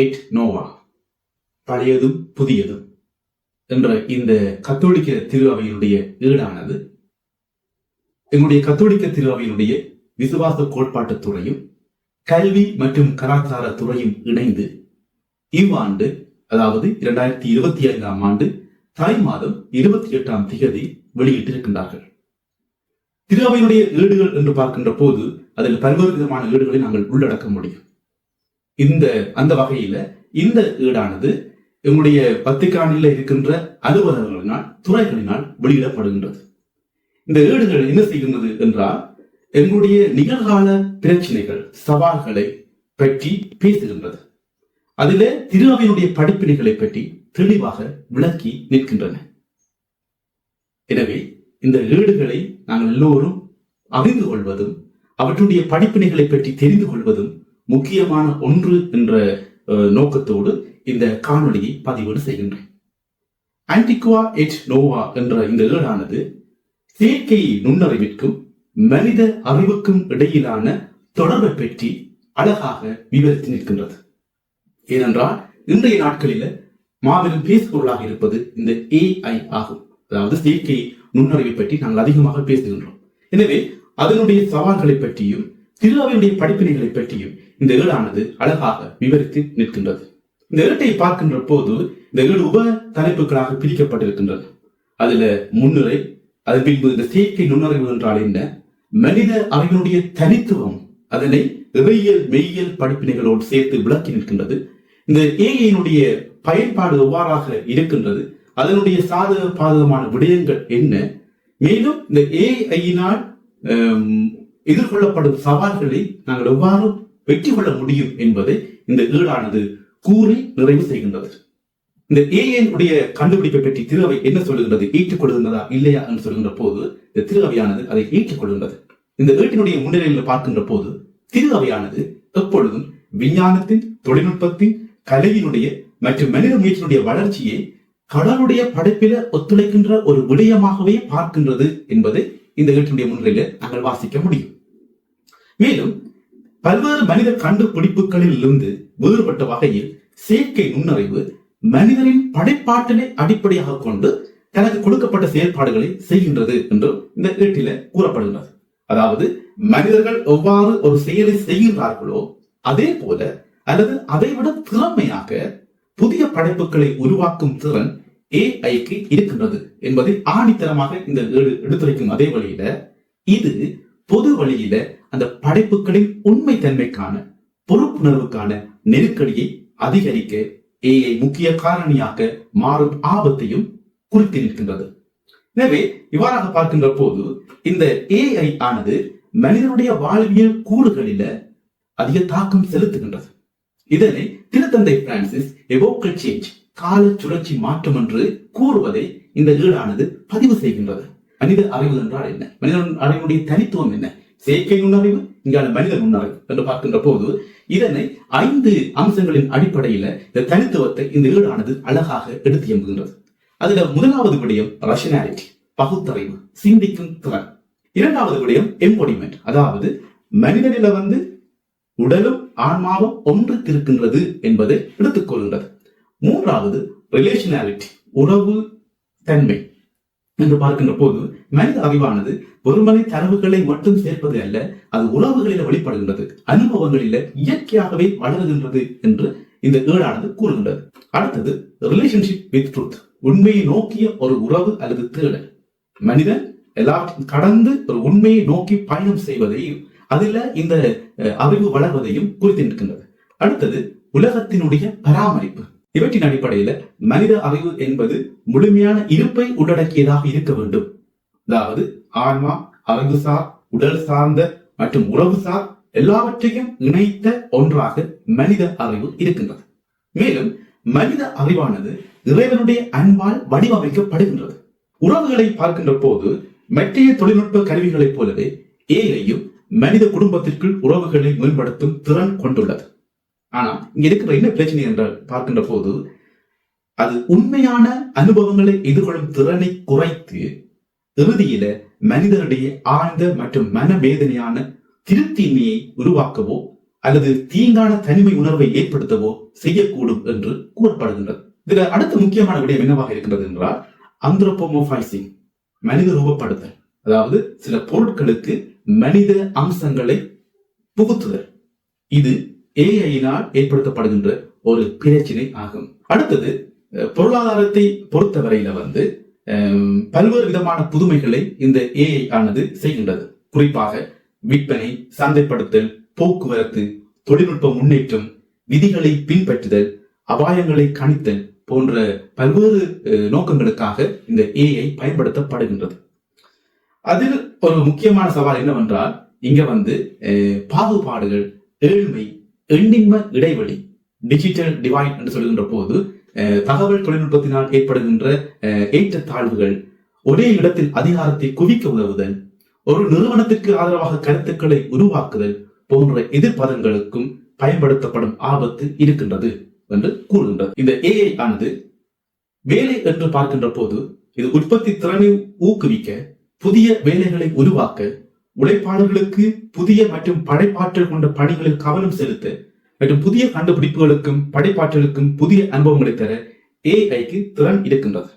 எட் நோவா, பழையதும் புதியதும் என்ற இந்த கத்தோலிக்க திரு அவையினுடைய ஈடானது எங்களுடைய கத்தோலிக்க திரு அவையினுடைய விசுவாச கோட்பாட்டு துறையும் கல்வி மற்றும் கலாச்சார துறையும் இணைந்து இவ்வாண்டு, அதாவது 2025 ஆண்டு தை மாதம் 28 வெளியிட்டிருக்கின்றார்கள். திரு அவையினுடைய ஈடுகள் என்று பார்க்கின்ற போது அதில் பல்வேறு விதமான ஈடுகளை நாங்கள் உள்ளடக்க முடியும். அந்த வகையில இந்த ஈடானது எங்களுடைய வத்திக்கானில் இருக்கின்ற அலுவலகங்களினால், துறைகளினால் வெளியிடப்படுகின்றது. இந்த ஈடுகள் என்ன செய்கின்றது என்றால், எங்களுடைய நிகழ்கால பிரச்சனைகள், சவால்களை பற்றி பேசுகின்றது. அதில திரு அவையினுடைய படிப்பினைகளை பற்றி தெளிவாக விளக்கி நிற்கின்றன. எனவே இந்த ஈடுகளை நாங்கள் எல்லோரும் அறிந்து கொள்வதும் அவற்றுடைய படிப்பினைகளை பற்றி தெரிந்து கொள்வதும் முக்கியமான ஒன்று என்ற நோக்கத்தோடு இந்த காணொலியை பதிவு செய்கின்றேன். ஆன்டிகுவா எட் நோவா என்ற இந்த ஈடானது செயற்கை நுண்ணறிவிற்கும் மனித அறிவுக்கும் இடையிலான தொடர்பை பற்றி அழகாக விவரித்து நிற்கின்றது. ஏனென்றால் இன்றைய நாட்களில் மாபெரும் பேசுபொருளாக இருப்பது இந்த AI ஆகும். அதாவது செயற்கை நுண்ணறிவை பற்றி நாங்கள் அதிகமாக பேசுகின்றோம். எனவே அதனுடைய சவால்களை பற்றியும் திரு அவையுடைய படிப்பினைகளை பற்றியும் இந்த ஈடானது அழகாக விவரித்து நிற்கின்றது. இந்த ஈட்டை பார்க்கின்ற போது இந்த ஈடு உப தலைப்புகளாக பிரிக்கப்பட்டிருக்கின்றது. அதுல முன்னுரை, அதன் பின்பு இந்த செயற்கை நுண்ணறிவு என்றால் என்ன, மனித அறிவினுடைய தனித்துவம், அதனை இறையியல் மெய்யியல் படிப்பினைகளோடு சேர்த்து விளக்கி நிற்கின்றது. இந்த ஏஐயினுடைய பயன்பாடு எவ்வாறாக இருக்கின்றது, அதனுடைய சாதக பாதகமான விடயங்கள் என்ன, மேலும் இந்த ஏஐயினால் எதிர்கொள்ளப்படும் சவால்களை நாங்கள் எவ்வாறு வெற்றி கொள்ள முடியும் என்பதை இந்த ஈடானது கூறி நிறைவு செய்கின்றது. இந்த ஏஐனுடைய கண்டுபிடிப்பை பற்றி திரு அவை என்ன சொல்லுகின்றது, ஏற்றுக்கொள்கின்றதா இல்லையா என்று சொல்கின்ற போது இந்த திரு அவையானது அதை ஏற்றுக்கொள்கின்றது. இந்த ஏட்டினுடைய முன்னிலையில் பார்க்கின்ற போது திரு அவையானது எப்பொழுதும் விஞ்ஞானத்தின், தொழில்நுட்பத்தின், கலையினுடைய மற்றும் மனித முயற்சியினுடைய வளர்ச்சியை கடவுளுடைய படைப்பில ஒத்துழைக்கின்ற ஒரு விடயமாகவே பார்க்கின்றது என்பதை இந்த ஏட்டினுடைய முன்னிலையில நாங்கள் வாசிக்க முடியும். மேலும் பல்வேறு மனித கண்டுபிடிப்புகளில் இருந்து வேறுபட்ட வகையில் செயற்கை நுண்ணறிவு மனிதரின் படைப்பாற்றலை அடிப்படையாக கொண்டு தனக்கு கொடுக்கப்பட்ட செயல்பாடுகளை செய்கின்றது என்று இந்த ஏட்டில கூறப்படுகிறது. அதாவது மனிதர்கள் எவ்வாறு ஒரு செயலை செய்கின்றார்களோ அதே போல அல்லது அதைவிட திறமையாக புதிய படைப்புகளை உருவாக்கும் திறன் ஏஐக்கு இருக்கின்றது என்பதை ஆணித்தரமாக இந்த ஏடு எடுத்துரைக்கும். அதே வழியில இது பொது வழியில அந்த படைப்புகளின் உண்மை தன்மைக்கான, பொறுப்புணர்வுக்கான நெருக்கடியை அதிகரிக்க ஏஐ முக்கிய காரணியாக மாறும் ஆபத்தையும் குறித்து நிற்கின்றது. எனவே இவ்வாறாக பார்க்கின்ற போது இந்த ஏஐ ஆனது மனிதனுடைய வாழ்வியல் கூறுகளில அதிக தாக்கம் செலுத்துகின்றது. இதனை திருத்தந்தை பிரான்சிஸ் எவோக்கல் சேஞ்ச், கால சுழற்சி மாற்றம் என்று கூறுவதை இந்த ஈடானது பதிவு செய்கின்றது. மனித அறிவு என்றால் என்ன, மனித அறிவுடைய தனித்துவம் என்ன, செயற்கை நுண்ணறிவு, இங்கான மனித நுண்ணறிவு என்று பார்க்கின்ற போது இதனை 5 அம்சங்களின் அடிப்படையில இந்த தனித்துவத்தை இந்த ஈடானது அழகாக எடுத்து எம்புகின்றது. அதுல முதலாவது விடயம் ரஷனாலிட்டி, பகுத்தறிவு, சிந்திக்கும் திறன். இரண்டாவது விடயம் எம்போடிமெண்ட், அதாவது மனிதனில உடலும் ஆன்மாவும் ஒன்றுக்கு இருக்கின்றது என்பதை எடுத்துக் கொள்கின்றது. மூன்றாவது ரிலேஷனாலிட்டி, உறவு தன்மை என்று பார்க்கின்ற போது மனித அறிவானது ஒருமனை தரவுகளை மட்டும் சேர்ப்பது அல்ல, அது உறவுகளில வெளிப்படுகின்றது, அனுபவங்களில இயற்கையாகவே வளர்கின்றது என்று இந்த ஏடானது கூறுகின்றது. அடுத்தது ரிலேஷன்ஷிப் வித் ட்ரூத், உண்மையை நோக்கிய ஒரு உறவு அல்லது தேடல். மனிதன் எல்லாத்தையும் கடந்து ஒரு உண்மையை நோக்கி பயணம் செய்வதையும் அதில இந்த அறிவு வளர்வதையும் குறித்து நிற்கின்றது. அடுத்தது உலகத்தினுடைய பராமரிப்பு. இவற்றின் அடிப்படையில மனித அறிவு என்பது முழுமையான இருப்பை உள்ளடக்கியதாக இருக்க வேண்டும். அதாவது ஆன்மா, அறிவுசார், உடல் சார்ந்த மற்றும் உறவுசார் எல்லாவற்றையும் இணைத்த ஒன்றாக மனித அறிவு இருக்கின்றது. மேலும் மனித அறிவானது இறைவனுடைய அன்பால் வடிவமைக்கப்படுகின்றது. உறவுகளை பார்க்கின்ற போது மற்ற தொழில்நுட்ப கருவிகளைப் போலவே ஏஐயும் மனித குடும்பத்திற்குள் உறவுகளை மேம்படுத்தும் திறன் கொண்டுள்ளது. ஆனா இங்க இருக்கிற என்ன பிரச்சனை என்றால் பார்க்கின்ற போது அது உண்மையான அனுபவங்களை எதிர்கொள்ளும் திறனை குறைத்து இறுதியில மனிதனுடைய ஆழ்ந்த மற்றும் மனவேதனையான திருப்தியின்மையை உருவாக்கவோ அல்லது தீங்கான தனிமை உணர்வை ஏற்படுத்தவோ செய்யக்கூடும் என்று கூறப்படுகின்றது. இதுல அடுத்த முக்கியமான விடயம் என்னவாக இருக்கின்றது என்றால் anthropomorphizing, மனித ரூபப்படுத்தல். அதாவது சில பொருட்களுக்கு மனித அம்சங்களை புகுத்துதல். இது ஏஐயினால் ஏற்படுத்தப்படுகின்ற ஒரு பிரச்சனை ஆகும். அடுத்தது பொருளாதாரத்தை பொறுத்தவரையில பல்வேறு விதமான புதுமைகளை இந்த ஏஐ ஆனது செய்கின்றது. குறிப்பாக விற்பனை, சந்தைப்படுத்தல், போக்குவரத்து, தொழில்நுட்ப முன்னேற்றம், விதிகளை பின்பற்றுதல், அபாயங்களை கணித்தல் போன்ற பல்வேறு நோக்கங்களுக்காக இந்த ஏஐ பயன்படுத்தப்படுகின்றது. அதில் ஒரு முக்கியமான சவால் என்னவென்றால் இங்க பாகுபாடுகள், ஏழ்மை, எண்ணின்ம இடைவெளி, டிஜிட்டல் டிவைட் என்று சொல்கின்ற போது தகவல் தொழில்நுட்பத்தினால் ஏற்படுகின்ற ஏற்றத்தாழ்வுகள், ஒரே இடத்தில் அதிகாரத்தை குவிக்க உதவுதல், ஒரு நிறுவனத்திற்கு ஆதரவாக கருத்துக்களை உருவாக்குதல் போன்ற எதிர்ப்பதங்களுக்கும் பயன்படுத்தப்படும் ஆபத்து இருக்கின்றது என்று கூறுகின்றது. இந்த ஏஐ ஆனது வேலை என்று பார்க்கின்ற போது இது உற்பத்தி திறனை ஊக்குவிக்க, புதிய வேலைகளை உருவாக்க, உழைப்பாளர்களுக்கு புதிய மற்றும் படைப்பாற்றல் கொண்ட பணிகளில் கவனம் செலுத்த மற்றும் புதிய கண்டுபிடிப்புகளுக்கும் படைப்பாற்றலுக்கும் புதிய அனுபவங்களை தர ஏஐக்கு திறன் இருக்கின்றது.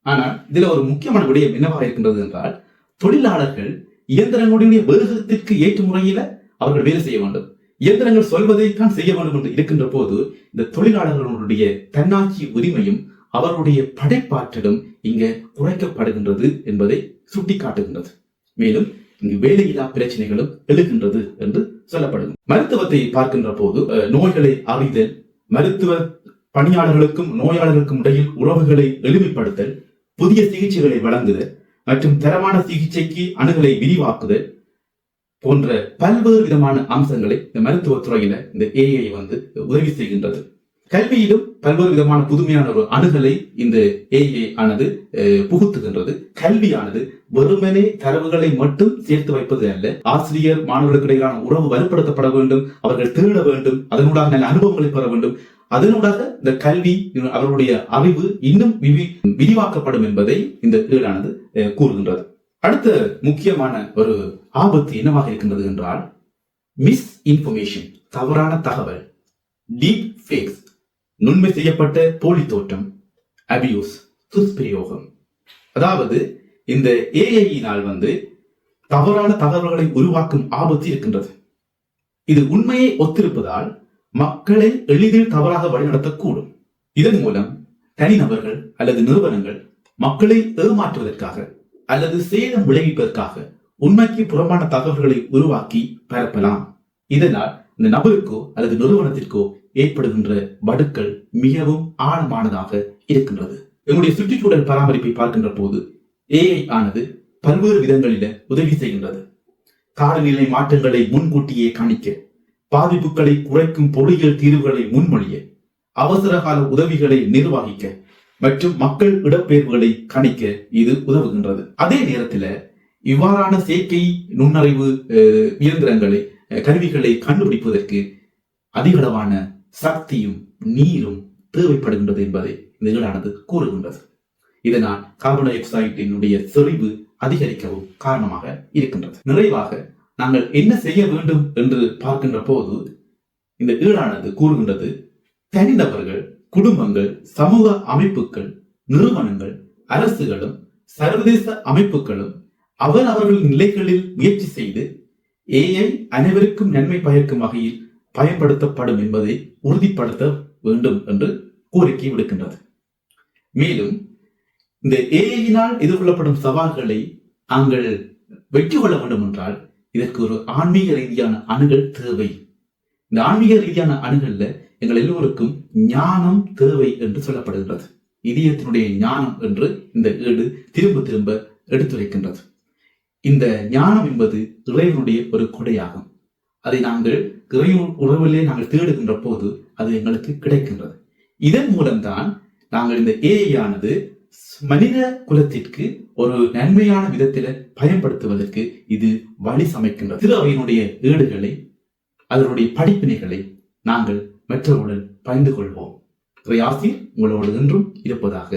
ஆனால் இதுல ஒரு முக்கியமான விடயம் என்னவாக இருக்கின்றது என்றால் தொழிலாளர்கள் இயந்திரங்களுடைய வேகத்திற்கு ஏற்ற முறையில அவர்கள் வேலை செய்ய வேண்டும். இயந்திரங்கள் சொல்வதைத்தான் செய்ய வேண்டும் என்று இருக்கின்ற போது இந்த தொழிலாளர்களுடைய தன்னாட்சி உரிமையும் அவருடைய படைப்பாற்றலும் இங்க குறைக்கப்படுகின்றது என்பதை சுட்டிக்காட்டுகின்றது. மேலும் இங்கு வேலையில்லா பிரச்சனைகளும் எழுகின்றது என்று சொல்லப்படுகிறது. மருத்துவத்தை பார்க்கின்ற போது நோய்களை அறிதல், மருத்துவ பணியாளர்களுக்கும் நோயாளர்களுக்கும் இடையில் உறவுகளை எளிமைப்படுத்தல், புதிய சிகிச்சைகளை வழங்குதல் மற்றும் தரமான சிகிச்சைக்கு அணுகலை விரிவாக்குதல் போன்ற பல்வேறு விதமான அம்சங்களை இந்த மருத்துவத்துறையில இந்த ஏஐ உதவி செய்கின்றது. கல்வியிலும் பல்வேறு விதமான புதுமையான ஒரு அணுகலை இந்த ஏஐ ஆனது புகுத்துகின்றது. கல்வியானது வெறுமனே தரவுகளை மட்டும் சேர்த்து வைப்பது அல்ல. ஆசிரியர் மாணவர்களுக்கு இடையிலான உறவு வலுப்படுத்தப்பட வேண்டும், அவர்கள் தேட வேண்டும், அதனூடாக நல்ல அனுபவங்களை பெற வேண்டும். அதனூடாக இந்த கல்வி, அவர்களுடைய அறிவு இன்னும் விரிவாக்கப்படும் என்பதை இந்த ஏழானது கூறுகின்றது. அடுத்த முக்கியமான ஒரு ஆபத்து என்னவாக இருக்கின்றது என்றால் மிஸ் இன்ஃபர்மேஷன், தவறான தகவல், டீப் ஃபேக்ஸ், நுண்மை செய்யப்பட்ட போலி தோற்றம், அபியூஸ், துஷ்பிரயோகம். அதாவது இந்த ஏஐயினால் தவறான தகவல்களை உருவாக்கும் ஆபத்து இருக்கின்றது. இது உண்மையை ஒத்திருப்பதால் மக்களை எளிதில் தவறாக வழிநடத்தக்கூடும். இதன் மூலம் தனிநபர்கள் அல்லது நிறுவனங்கள் மக்களை ஏமாற்றுவதற்காக அல்லது சேதம் விளைவிப்பதற்காக உண்மைக்கு புறம்பான தகவல்களை உருவாக்கி பரப்பலாம். இதனால் இந்த நபருக்கோ அல்லது நிறுவனத்திற்கோ ஏற்படுகின்ற வடுக்கள் மிகவும் ஆழமானதாக இருக்கின்றது. எங்களுடைய சுற்றுச்சூழல் பராமரிப்பை பார்க்கின்ற போது ஏஐ ஆனது பல்வேறு விதங்களில உதவி செய்கின்றது. காலநிலை மாற்றங்களை முன்கூட்டியே கணிக்க, பாதிப்புகளை குறைக்கும் பொறியியல் தீர்வுகளை முன்மொழிய, அவசர கால உதவிகளை நிர்வகிக்க மற்றும் மக்கள் இடப்பெயர்வுகளை கணிக்க இது உதவுகின்றது. அதே நேரத்தில் இவ்வாறான செயற்கை நுண்ணறிவு இயந்திரங்களை, கருவிகளை கண்டுபிடிப்பதற்கு அதிகளவான சக்தியும் நீரும் தேவைப்படுகின்றது என்பதை இந்த ஏழானது கூறுகின்றது. இதனால் கார்பன் டை ஆக்சைடினுடைய செறிவு அதிகரிக்கவும் காரணமாக இருக்கின்றது. நிறைவாக நாங்கள் என்ன செய்ய வேண்டும் என்று பார்க்கின்ற போது இந்த ஏழானது கூறுகின்றது தனிநபர்கள், குடும்பங்கள், சமூக அமைப்புகள், நிறுவனங்கள், அரசுகளும் சர்வதேச அமைப்புகளும் அவர்களின் நிலைகளில் முயற்சி செய்து ஏஐ அனைவருக்கும் நன்மை பயக்கும் வகையில் பயன்படுத்தப்படும் என்பதை உறுதிப்படுத்த வேண்டும் என்று கோரிக்கை விடுக்கின்றது. மேலும் இந்த ஏஐயினால் எதிர்கொள்ளப்படும் சவால்களை நாங்கள் வெற்றி கொள்ள வேண்டும் என்றால் இதற்கு ஒரு ஆன்மீக ரீதியான அணுகல் தேவை. இந்த ஆன்மீக ரீதியான அணுகல்ல எங்கள் எல்லோருக்கும் ஞானம் தேவை என்று சொல்லப்படுகின்றது. இதயத்தினுடைய ஞானம் என்று இந்த ஏடு திரும்ப திரும்ப எடுத்துரைக்கின்றது. இந்த ஞானம் என்பது இறைவனுடைய ஒரு கொடையாகும். அதை நாங்கள் இறைவன் உறவிலே நாங்கள் தேடுகின்ற போது அது எங்களுக்கு கிடைக்கின்றது. இதன் மூலம்தான் நாங்கள் இந்த ஏஐ ஆனது மனித குலத்திற்கு ஒரு நன்மையான விதத்தில பயன்படுத்துவதற்கு இது வழி சமைக்கின்றது. திருவையினுடைய ஏடுகளை, அதனுடைய படிப்பினைகளை நாங்கள் மற்றவர்களுடன் பகிர்ந்து கொள்வோம். இறை ஆசீர் உங்களோடு என்றும் இருப்பதாக.